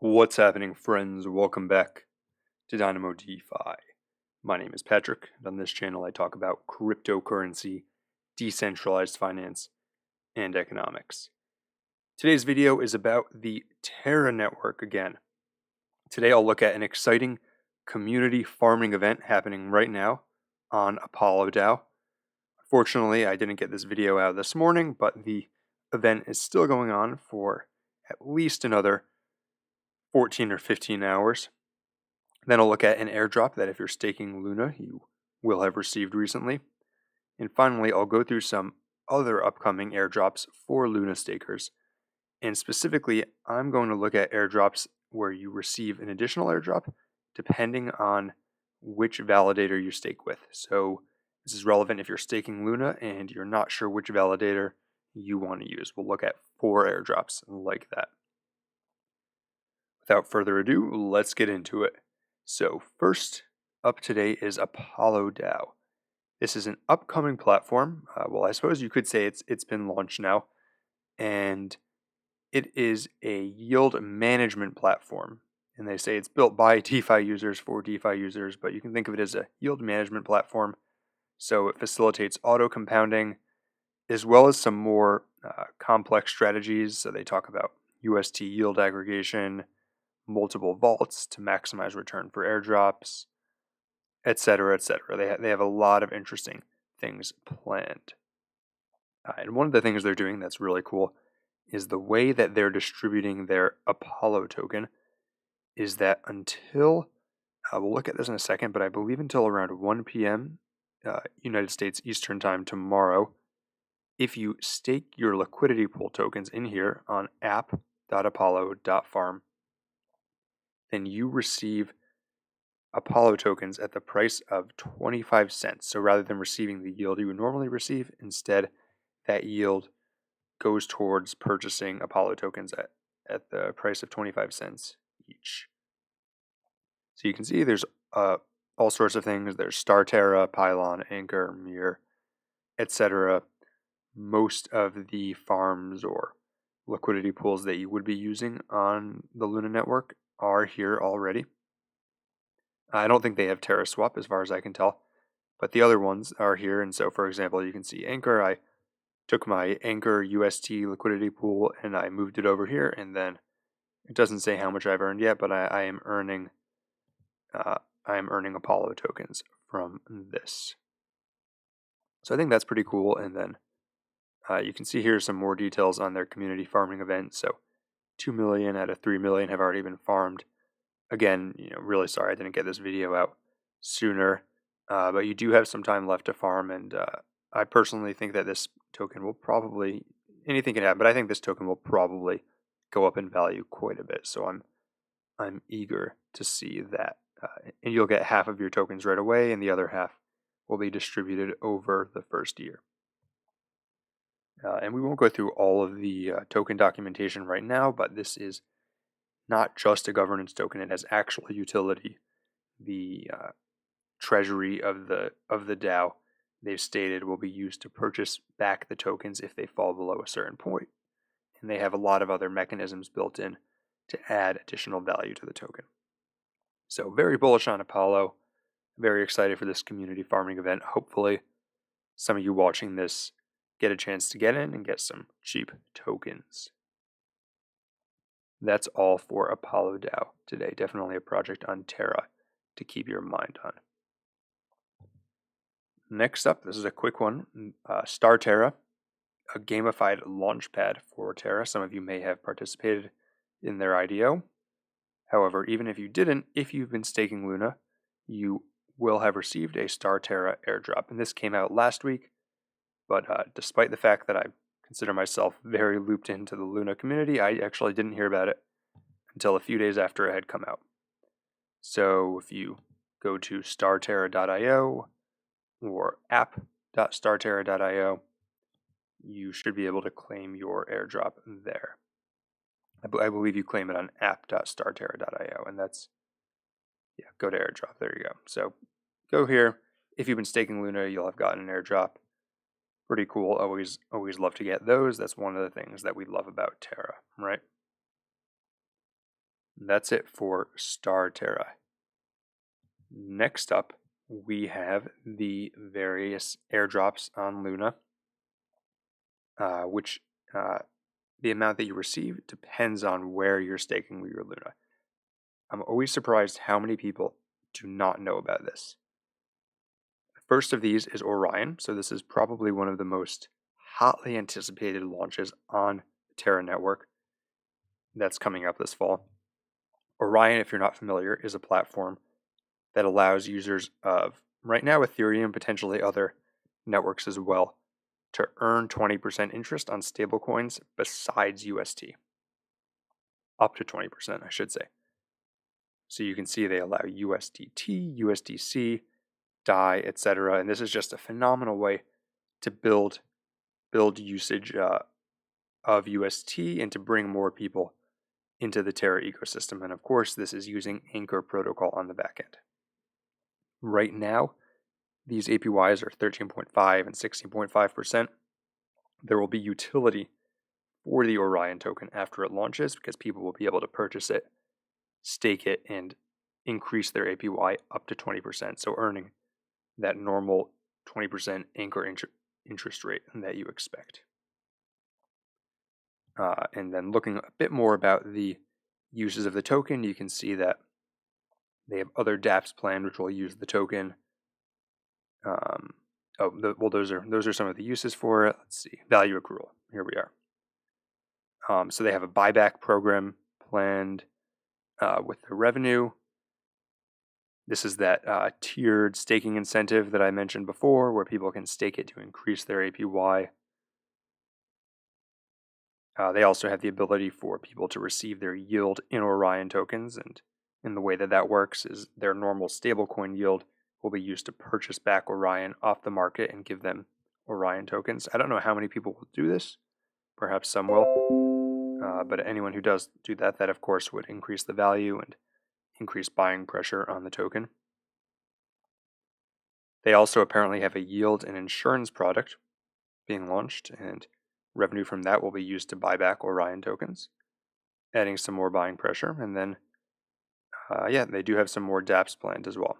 What's happening, friends? Welcome back to Dynamo DeFi. My name is Patrick, and on this channel I talk about cryptocurrency, decentralized finance, and economics. Today's video is about the Terra network again. Today I'll look at an exciting community farming event happening right now on Apollo DAO. Unfortunately, I didn't get this video out this morning, but the event is still going on for at least another 14 or 15 hours. Then I'll look at an airdrop that if you're staking Luna, you will have received recently. And finally, I'll go through some other upcoming airdrops for Luna stakers. And specifically, I'm going to look at airdrops where you receive an additional airdrop depending on which validator you stake with. So this is relevant if you're staking Luna and you're not sure which validator you want to use. We'll look at 4 airdrops like that. Without further ado, let's get into it. So first up today is Apollo DAO. This is an upcoming platform. Well, I suppose you could say it's been launched now, and it is a yield management platform. And they say it's built by DeFi users for DeFi users, but you can think of it as a yield management platform. So it facilitates auto compounding as well as some more complex strategies. So they talk about UST yield aggregation, multiple vaults to maximize return for airdrops, etc., etc. They have a lot of interesting things planned. And one of the things they're doing that's really cool is the way that they're distributing their Apollo token is that until, we'll look at this in a second, but I believe until around 1 p.m. United States Eastern Time tomorrow, if you stake your liquidity pool tokens in here on app.apollo.farm, then you receive Apollo tokens at the price of 25 cents. So rather than receiving the yield you would normally receive, instead that yield goes towards purchasing Apollo tokens at the price of 25 cents each. So you can see there's all sorts of things. There's StarTerra, Pylon, Anchor, Mirror, etc. Most of the farms or liquidity pools that you would be using on the Luna network are here already. I don't think they have Terra swap as far as I can tell, but the other ones are here. And so, for example, you can see Anchor. I took my Anchor UST liquidity pool and I moved it over here, and then it doesn't say how much I've earned yet, but I am earning Apollo tokens from this. So I think that's pretty cool. And then you can see here some more details on their community farming event. So 2 million out of 3 million have already been farmed. Again, really sorry I didn't get this video out sooner, but you do have some time left to farm, and I personally think that this token will probably, anything can happen, but I think this token will probably go up in value quite a bit. So I'm eager to see that, and you'll get half of your tokens right away, and the other half will be distributed over the first year. And we won't go through all of the token documentation right now, but this is not just a governance token; it has actual utility. The treasury of the DAO, they've stated, will be used to purchase back the tokens if they fall below a certain point, and they have a lot of other mechanisms built in to add additional value to the token. So very bullish on Apollo. Very excited for this community farming event. Hopefully, some of you watching this get a chance to get in and get some cheap tokens. That's all for Apollo DAO today. Definitely a project on Terra to keep your mind on. Next up, this is a quick one. StarTerra, a gamified launchpad for Terra. Some of you may have participated in their IDO. However, even if you didn't, if you've been staking Luna, you will have received a StarTerra airdrop. And this came out last week, but despite the fact that I consider myself very looped into the Luna community, I actually didn't hear about it until a few days after it had come out. So if you go to starterra.io or app.starterra.io, you should be able to claim your airdrop there. I believe you claim it on app.starterra.io, and that's, go to airdrop. There you go. So go here. If you've been staking Luna, you'll have gotten an airdrop. Pretty cool. Always love to get those. That's one of the things that we love about Terra, right? That's it for StarTerra. Next up, we have the various airdrops on Luna, which the amount that you receive depends on where you're staking your Luna. I'm always surprised how many people do not know about this. The first of these is Orion, so this is probably one of the most hotly anticipated launches on the Terra network that's coming up this fall. Orion, if you're not familiar, is a platform that allows users of, right now, Ethereum, potentially other networks as well, to earn 20% interest on stablecoins besides UST. Up to 20%, I should say. So you can see they allow USDT, USDC, DAI, etc. And this is just a phenomenal way to build usage of UST and to bring more people into the Terra ecosystem. And of course, this is using Anchor protocol on the back end. Right now, these APYs are 13.5 and 16.5%. There will be utility for the Orion token after it launches because people will be able to purchase it, stake it, and increase their APY up to 20%. So earning that normal 20% Anchor interest rate that you expect. And then looking a bit more about the uses of the token, you can see that they have other dApps planned which will use the token. Those are some of the uses for it. Let's see, value accrual. Here we are. So they have a buyback program planned with the revenue. This is that tiered staking incentive that I mentioned before, where people can stake it to increase their APY. They also have the ability for people to receive their yield in Orion tokens, and the way that works is their normal stablecoin yield will be used to purchase back Orion off the market and give them Orion tokens. I don't know how many people will do this. Perhaps some will. But anyone who does do that of course would increase the value and increase buying pressure on the token. They also apparently have a yield and insurance product being launched, and revenue from that will be used to buy back Orion tokens, adding some more buying pressure. And then, they do have some more dApps planned as well.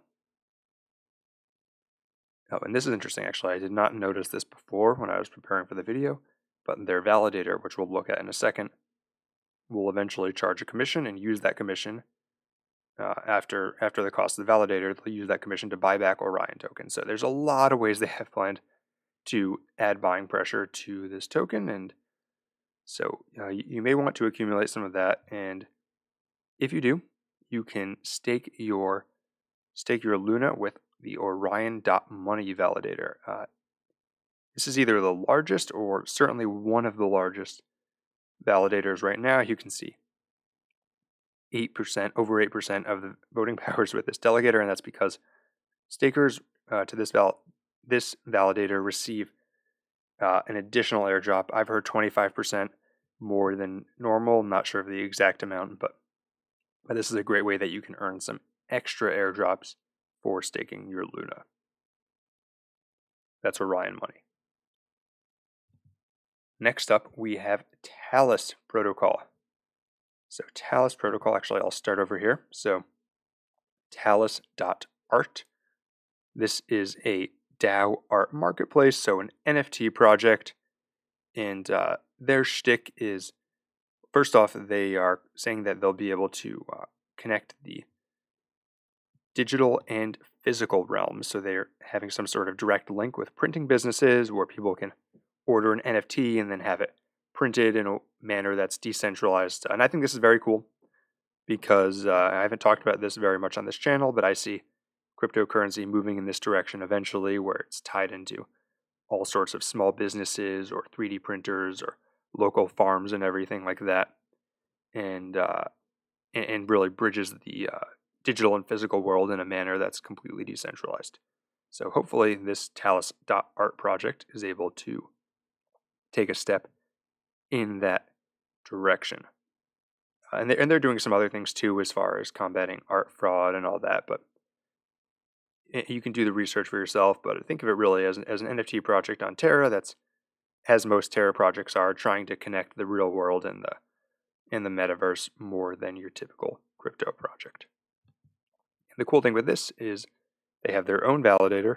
Oh, and this is interesting, actually. I did not notice this before when I was preparing for the video, but their validator, which we'll look at in a second, will eventually charge a commission and use that commission after the cost of the validator. They'll use that commission to buy back Orion tokens. So there's a lot of ways they have planned to add buying pressure to this token, and so you may want to accumulate some of that. And if you do, you can stake your Luna with the Orion.money validator. This is either the largest or certainly one of the largest validators right now. You can see 8%, over 8% of the voting powers with this delegator, and that's because stakers to this validator receive an additional airdrop. I've heard 25% more than normal. I'm not sure of the exact amount, but this is a great way that you can earn some extra airdrops for staking your Luna. That's Orion money. Next up, we have Talis protocol. So Talis protocol, actually, I'll start over here. So Talis.art. This is a DAO art marketplace, so an NFT project. And their shtick is, first off, they are saying that they'll be able to connect the digital and physical realms. So they're having some sort of direct link with printing businesses where people can order an NFT and then have it printed in a manner that's decentralized. And I think this is very cool because I haven't talked about this very much on this channel, but I see cryptocurrency moving in this direction eventually, where it's tied into all sorts of small businesses or 3D printers or local farms and everything like that, and really bridges the digital and physical world in a manner that's completely decentralized. So hopefully this Talis.art project is able to take a step in that direction. And they're doing some other things too as far as combating art fraud and all that, but you can do the research for yourself. But think of it really as an NFT project on Terra that's, as most Terra projects are, trying to connect the real world and the metaverse more than your typical crypto project. And the cool thing with this is they have their own validator,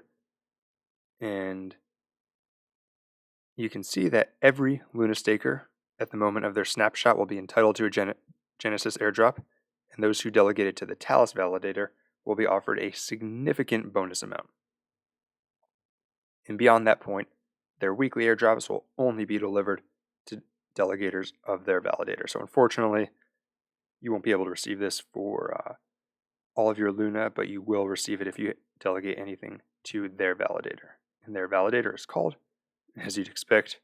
and you can see that every Luna staker at the moment of their snapshot will be entitled to a Genesis airdrop, and those who delegate it to the Talis validator will be offered a significant bonus amount. And beyond that point, their weekly airdrops will only be delivered to delegators of their validator. So unfortunately, you won't be able to receive this for all of your Luna, but you will receive it if you delegate anything to their validator. And their validator is called, as you'd expect,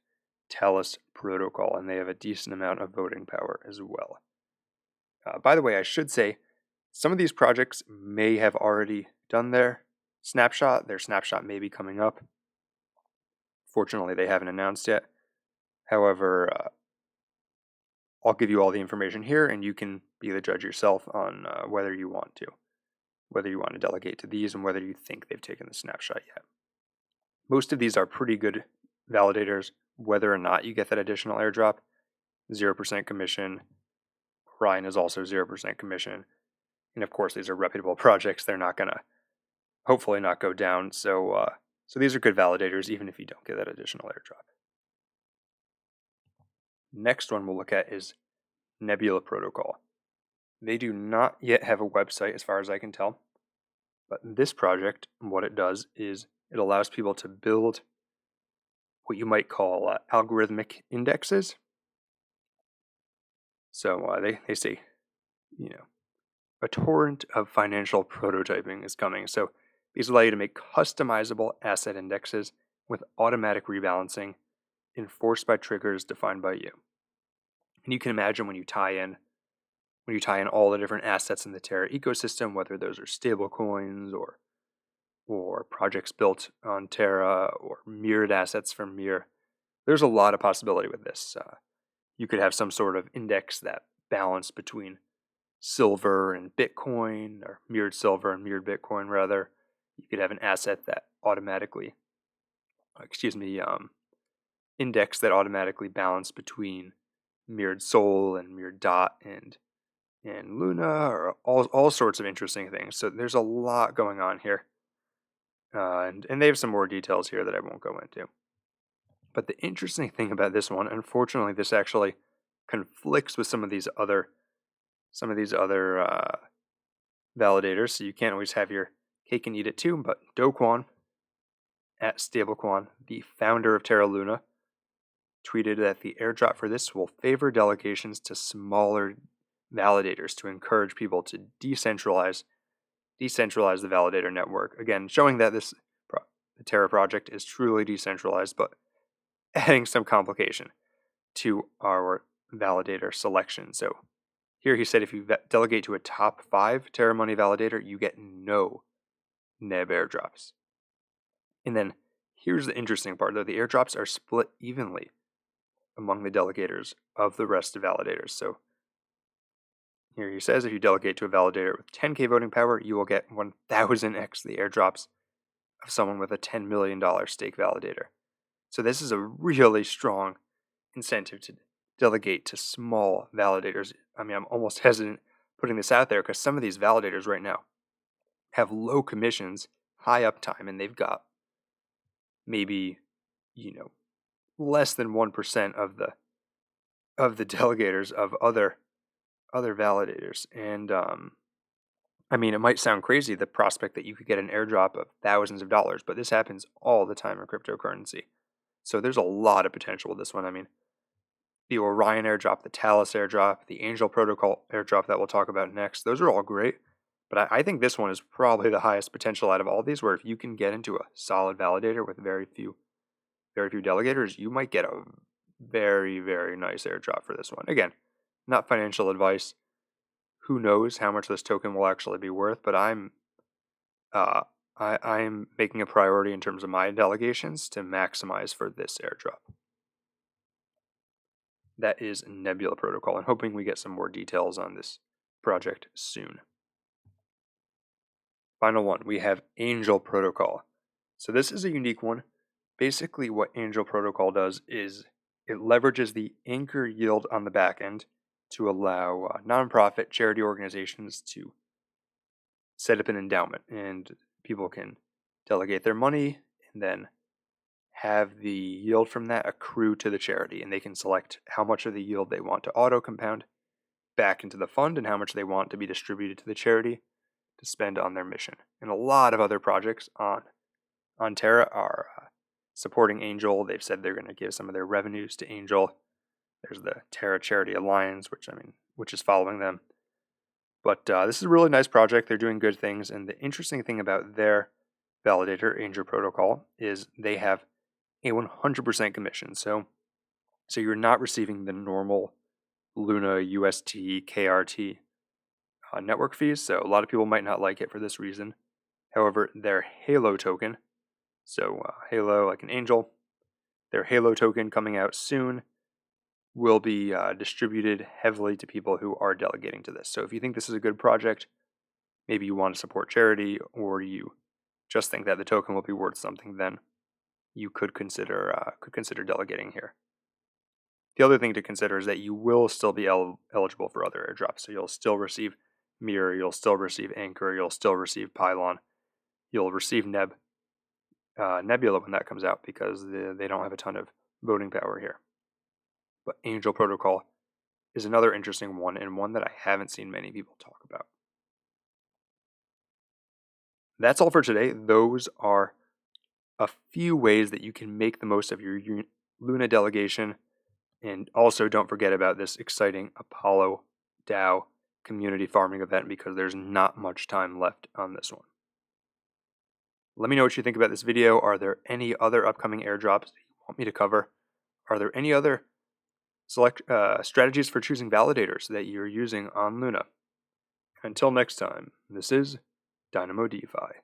Talis Protocol, and they have a decent amount of voting power as well. By the way, I should say, some of these projects may have already done their snapshot. Their snapshot may be coming up. Fortunately, they haven't announced yet. However, I'll give you all the information here, and you can be the judge yourself on whether you want to delegate to these and whether you think they've taken the snapshot yet. Most of these are pretty good validators, whether or not you get that additional airdrop. 0% commission. Orion is also 0% commission. And of course, these are reputable projects. They're not going to, hopefully, not go down. So these are good validators, even if you don't get that additional airdrop. Next one we'll look at is Nebula Protocol. They do not yet have a website, as far as I can tell. But this project, what it does is it allows people to build what you might call algorithmic indexes. So they say, a torrent of financial prototyping is coming. So these allow you to make customizable asset indexes with automatic rebalancing enforced by triggers defined by you. And you can imagine when you tie in all the different assets in the Terra ecosystem, whether those are stablecoins or projects built on Terra or mirrored assets from Mirror, there's a lot of possibility with this. You could have some sort of index that balanced between silver and Bitcoin, or mirrored silver and mirrored Bitcoin, rather. You could have an asset that automatically, index that automatically balanced between mirrored Sol and mirrored Dot and Luna, or all sorts of interesting things. So there's a lot going on here. And they have some more details here that I won't go into. But the interesting thing about this one, unfortunately, this actually conflicts with some of these other validators. So you can't always have your cake and eat it too. But Do Kwon at StableQuan, the founder of Terra Luna, tweeted that the airdrop for this will favor delegations to smaller validators to encourage people to decentralize the validator network. Again, showing that the Terra project is truly decentralized, but adding some complication to our validator selection. So here he said if you delegate to a top 5 Terra Money validator, you get no NEB airdrops. And then here's the interesting part, though. The airdrops are split evenly among the delegators of the rest of validators. So here he says if you delegate to a validator with 10k voting power, you will get 1000x the airdrops of someone with a $10 million stake validator. So this is a really strong incentive to delegate to small validators. I mean, I'm almost hesitant putting this out there because some of these validators right now have low commissions, high uptime, and they've got maybe, less than 1% of the delegators of other validators. And I mean, it might sound crazy, the prospect that you could get an airdrop of thousands of dollars, but this happens all the time in cryptocurrency. So there's a lot of potential with this one. I mean, the Orion airdrop, the Talis airdrop, the Angel Protocol airdrop that we'll talk about next, those are all great. But I think this one is probably the highest potential out of all these, where if you can get into a solid validator with very few delegators, you might get a very, very nice airdrop for this one. Again, not financial advice. Who knows how much this token will actually be worth, but I'm making a priority in terms of my delegations to maximize for this airdrop. That is Nebula Protocol, and hoping we get some more details on this project soon. Final one, we have Angel Protocol. So this is a unique one. Basically, what Angel Protocol does is it leverages the anchor yield on the back end to allow nonprofit charity organizations to set up an endowment, and people can delegate their money and then have the yield from that accrue to the charity, and they can select how much of the yield they want to auto compound back into the fund and how much they want to be distributed to the charity to spend on their mission. And a lot of other projects on Terra are supporting Angel. They've said they're going to give some of their revenues to Angel. There's the Terra Charity Alliance, which is following them. But this is a really nice project. They're doing good things, and the interesting thing about their validator, Angel Protocol, is they have a 100% commission. So you're not receiving the normal Luna, UST, KRT network fees. So a lot of people might not like it for this reason. However, their Halo token, so Halo like an angel, their Halo token coming out soon will be distributed heavily to people who are delegating to this. So if you think this is a good project, maybe you want to support charity, or you just think that the token will be worth something, then you could consider delegating here. The other thing to consider is that you will still be eligible for other airdrops. So you'll still receive Mirror, you'll still receive Anchor, you'll still receive Pylon, you'll receive Nebula when that comes out, because they don't have a ton of voting power here. But Angel Protocol is another interesting one, and one that I haven't seen many people talk about. That's all for today. Those are a few ways that you can make the most of your Luna delegation. And also don't forget about this exciting Apollo DAO community farming event, because there's not much time left on this one. Let me know what you think about this video. Are there any other upcoming airdrops that you want me to cover? Are there any other strategies for choosing validators that you're using on Luna? Until next time, this is Dynamo DeFi.